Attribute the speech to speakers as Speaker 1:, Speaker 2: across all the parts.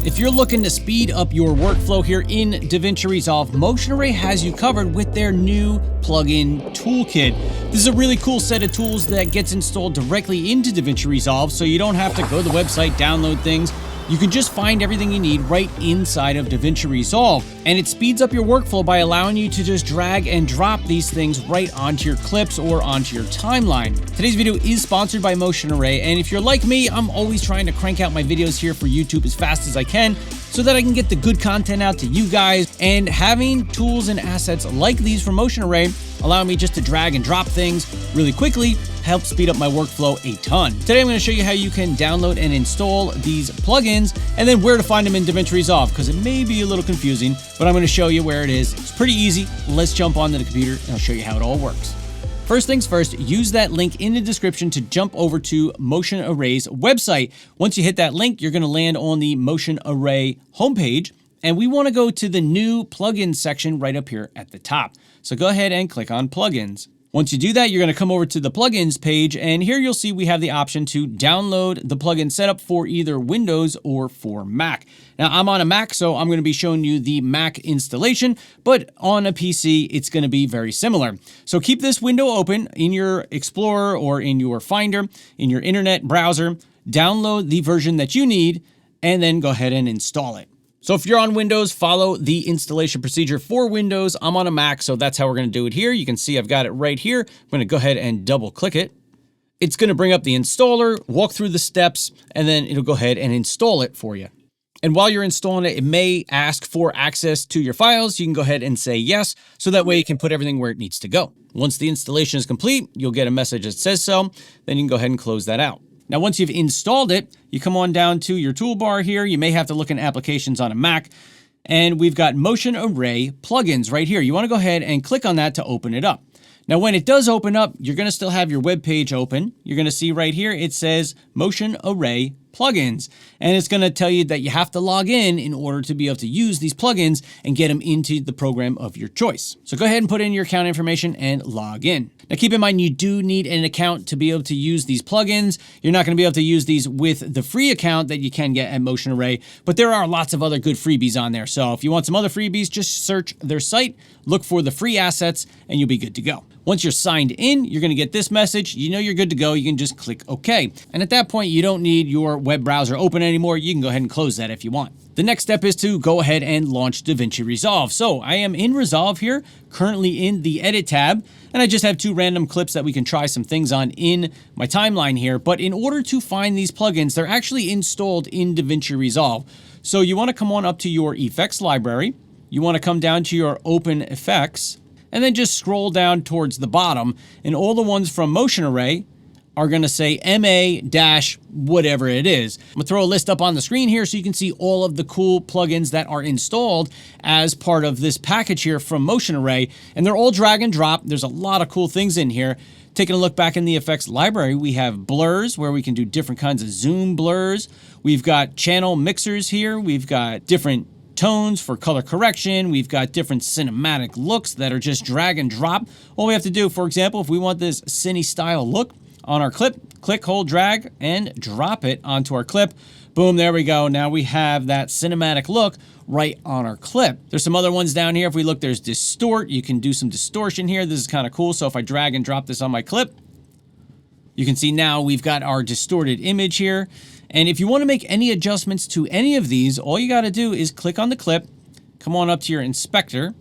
Speaker 1: If you're looking to speed up your workflow here in DaVinci Resolve, Motion Array has you covered with their new plugin toolkit. This is a really cool set of tools that gets installed directly into DaVinci Resolve, so you don't have to go to the website, download things. You can just find everything you need right inside of DaVinci Resolve, and it speeds up your workflow by allowing you to just drag and drop these things right onto your clips or onto your timeline. Today's video is sponsored by Motion Array, and if you're like me, I'm always trying to crank out my videos here for YouTube as fast as I can so that I can get the good content out to you guys. And having tools and assets like these from Motion Array allow me just to drag and drop things really quickly helps speed up my workflow a ton. Today I'm going to show you how you can download and install these plugins and then where to find them in DaVinci Resolve, because it may be a little confusing, but I'm going to show you where it is. It's pretty easy. Let's jump onto the computer and I'll show you how it all works. First things first, use that link in the description to jump over to Motion Array's website. Once you hit that link, you're going to land on the Motion Array homepage, and we want to go to the new plugins section right up here at the top. So go ahead and click on plugins. Once you do that, you're going to come over to the plugins page, and here you'll see we have the option to download the plugin setup for either Windows or for Mac. Now, I'm on a Mac, so I'm going to be showing you the Mac installation, but on a PC, it's going to be very similar. So keep this window open in your Explorer or in your Finder, in your internet browser, download the version that you need, and then go ahead and install it. So if you're on Windows, follow the installation procedure for Windows. I'm on a Mac, so that's how we're going to do it here. You can see I've got it right here. I'm going to go ahead and double click it. It's going to bring up the installer, walk through the steps, and then it'll go ahead and install it for you. And while you're installing it, it may ask for access to your files. You can go ahead and say yes, so that way you can put everything where it needs to go. Once the installation is complete, you'll get a message that says so. Then you can go ahead and close that out. Now, once you've installed it, you come on down to your toolbar here. You may have to look in applications on a Mac, and we've got Motion Array plugins right here. You want to go ahead and click on that to open it up. Now, when it does open up, you're going to still have your web page open. You're going to see right here, it says Motion Array plugins, and it's going to tell you that you have to log in order to be able to use these plugins and get them into the program of your choice. So go ahead and put in your account information and log in. Now keep in mind, you do need an account to be able to use these plugins. You're not going to be able to use these with the free account that you can get at Motion Array, but there are lots of other good freebies on there. So if you want some other freebies, just search their site, look for the free assets, and you'll be good to go. Once you're signed in, you're going to get this message. You know you're good to go. You can just click OK. And at that point, you don't need your web browser open anymore. You can go ahead and close that if you want. The next step is to go ahead and launch DaVinci Resolve. So I am in Resolve here, currently in the Edit tab, and I just have two random clips that we can try some things on in my timeline here. But in order to find these plugins, they're actually installed in DaVinci Resolve. So you want to come on up to your effects library. You want to come down to your open effects, and then just scroll down towards the bottom, and all the ones from Motion Array are going to say MA-whatever it is. I'm going to throw a list up on the screen here so you can see all of the cool plugins that are installed as part of this package here from Motion Array, and they're all drag and drop. There's a lot of cool things in here. Taking a look back in the effects library, we have blurs where we can do different kinds of zoom blurs. We've got channel mixers here. We've got different tones for color correction. We've got different cinematic looks that are just drag and drop. All we have to do, for example, if we want this cine style look on our clip, click, hold, drag, and drop it onto our clip. Boom, there we go. Now we have that cinematic look right on our clip. There's some other ones down here. If we look, there's distort. You can do some distortion here. This is kind of cool. So if I drag and drop this on my clip, you can see now we've got our distorted image here. And if you want to make any adjustments to any of these, all you got to do is click on the clip, come on up to your inspector,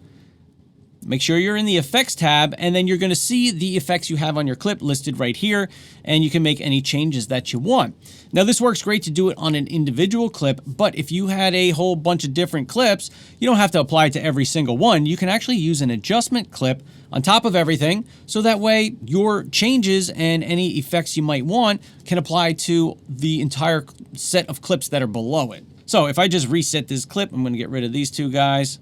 Speaker 1: make sure you're in the effects tab, and then you're going to see the effects you have on your clip listed right here, and you can make any changes that you want. Now, this works great to do it on an individual clip, but if you had a whole bunch of different clips, you don't have to apply it to every single one. You can actually use an adjustment clip on top of everything, so that way your changes and any effects you might want can apply to the entire set of clips that are below it. So if I just reset this clip, I'm going to get rid of these two guys,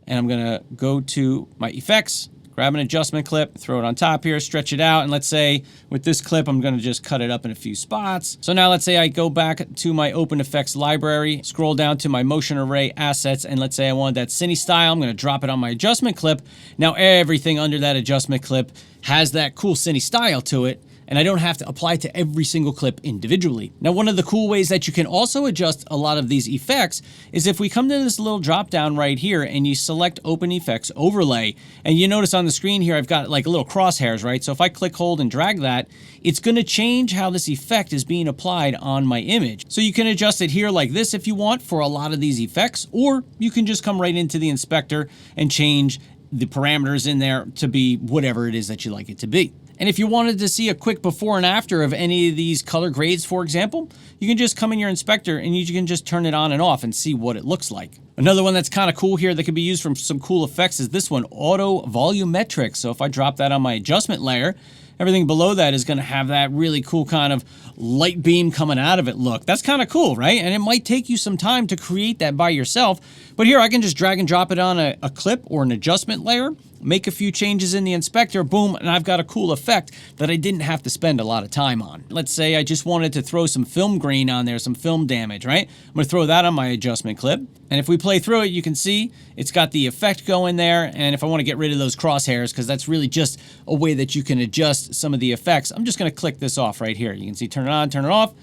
Speaker 1: and I'm going to go to my effects, grab an adjustment clip, throw it on top here, stretch it out, and let's say with this clip, I'm going to just cut it up in a few spots. So now let's say I go back to my open effects library, scroll down to my Motion Array assets, and let's say I want that cine style. I'm going to drop it on my adjustment clip. Now everything under that adjustment clip has that cool cine style to it, and I don't have to apply to every single clip individually. Now, one of the cool ways that you can also adjust a lot of these effects is if we come to this little drop down right here and you select Open Effects Overlay, and you notice on the screen here I've got like a little crosshairs, right? So if I click, hold, and drag that, it's going to change how this effect is being applied on my image. So you can adjust it here like this if you want for a lot of these effects, or you can just come right into the inspector and change the parameters in there to be whatever it is that you like it to be. And if you wanted to see a quick before and after of any of these color grades, for example, you can just come in your inspector and you can just turn it on and off and see what it looks like. Another one that's kind of cool here that can be used from some cool effects is this one, Auto Volumetric. So if I drop that on my adjustment layer, everything below that is going to have that really cool kind of light beam coming out of it look. That's kind of cool, right? And it might take you some time to create that by yourself, but here I can just drag and drop it on a clip or an adjustment layer, make a few changes in the inspector, boom, and I've got a cool effect that I didn't have to spend a lot of time on. Let's say I just wanted to throw some film grain on there, some film damage, right? I'm going to throw that on my adjustment clip. And if we play through it, you can see it's got the effect going there. And if I want to get rid of those crosshairs, because that's really just a way that you can adjust some of the effects, I'm just going to click this off right here. You can see turn it on, turn it off,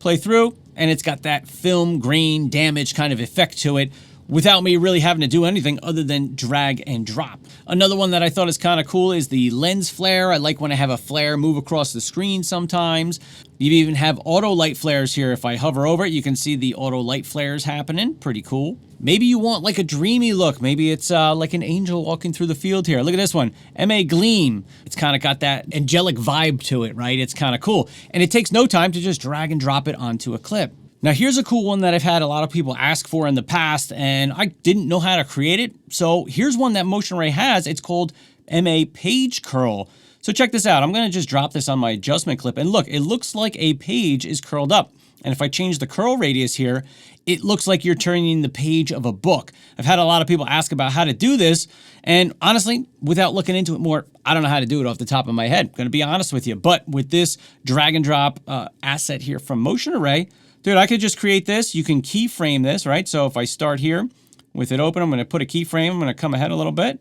Speaker 1: play through, and it's got that film grain damage kind of effect to it, without me really having to do anything other than drag and drop. Another one that I thought is kind of cool is the lens flare. I like when I have a flare move across the screen sometimes. You even have auto light flares here. If I hover over it, you can see the auto light flares happening. Pretty cool. Maybe you want like a dreamy look. Maybe it's like an angel walking through the field here. Look at this one, MA Gleam. It's kind of got that angelic vibe to it, right? It's kind of cool. And it takes no time to just drag and drop it onto a clip. Now here's a cool one that I've had a lot of people ask for in the past, and I didn't know how to create it. So here's one that Motion Array has. It's called MA Page Curl. So check this out. I'm going to just drop this on my adjustment clip, and look, it looks like a page is curled up. And if I change the curl radius here, it looks like you're turning the page of a book. I've had a lot of people ask about how to do this, and honestly, without looking into it more, I don't know how to do it off the top of my head. I'm going to be honest with you. But with this drag and drop asset here from Motion Array, dude, I could just create this. You can keyframe this, right? So if I start here with it open, I'm going to put a keyframe. I'm going to come ahead a little bit,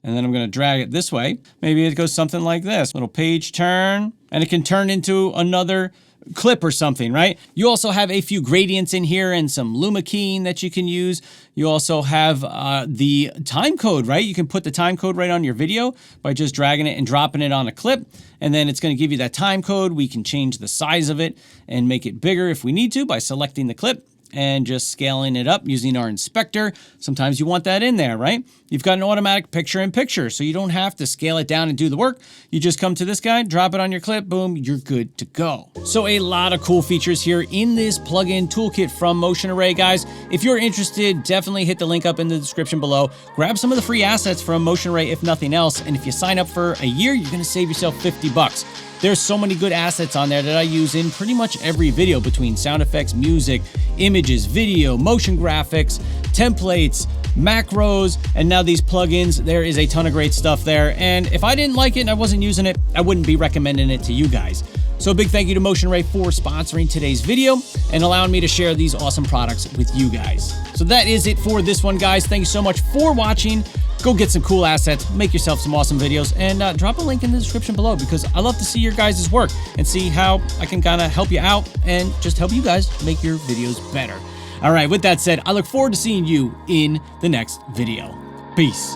Speaker 1: and then I'm going to drag it this way. Maybe it goes something like this. Little page turn, and it can turn into another clip or something, right? You also have a few gradients in here and some luma keying that you can use. You also have the time code, right? You can put the time code right on your video by just dragging it and dropping it on a clip, and then it's going to give you that time code. We can change the size of it and make it bigger if we need to by selecting the clip and just scaling it up using our inspector. Sometimes you want that in there, right? You've got an automatic picture-in-picture, so you don't have to scale it down and do the work. You just come to this guy, drop it on your clip, boom, you're good to go. So a lot of cool features here in this plugin toolkit from Motion Array, guys. If you're interested, definitely hit the link up in the description below. Grab some of the free assets from Motion Array, if nothing else, and if you sign up for a year, you're gonna save yourself 50 bucks. There's so many good assets on there that I use in pretty much every video, between sound effects, music, images, video, motion graphics, templates, macros, and now these plugins. There is a ton of great stuff there. And if I didn't like it and I wasn't using it, I wouldn't be recommending it to you guys. So a big thank you to Motion Array for sponsoring today's video and allowing me to share these awesome products with you guys. So that is it for this one, guys. Thank you so much for watching. Go get some cool assets, make yourself some awesome videos, and drop a link in the description below, because I love to see your guys' work and see how I can kind of help you out and just help you guys make your videos better. All right, with that said, I look forward to seeing you in the next video. Peace.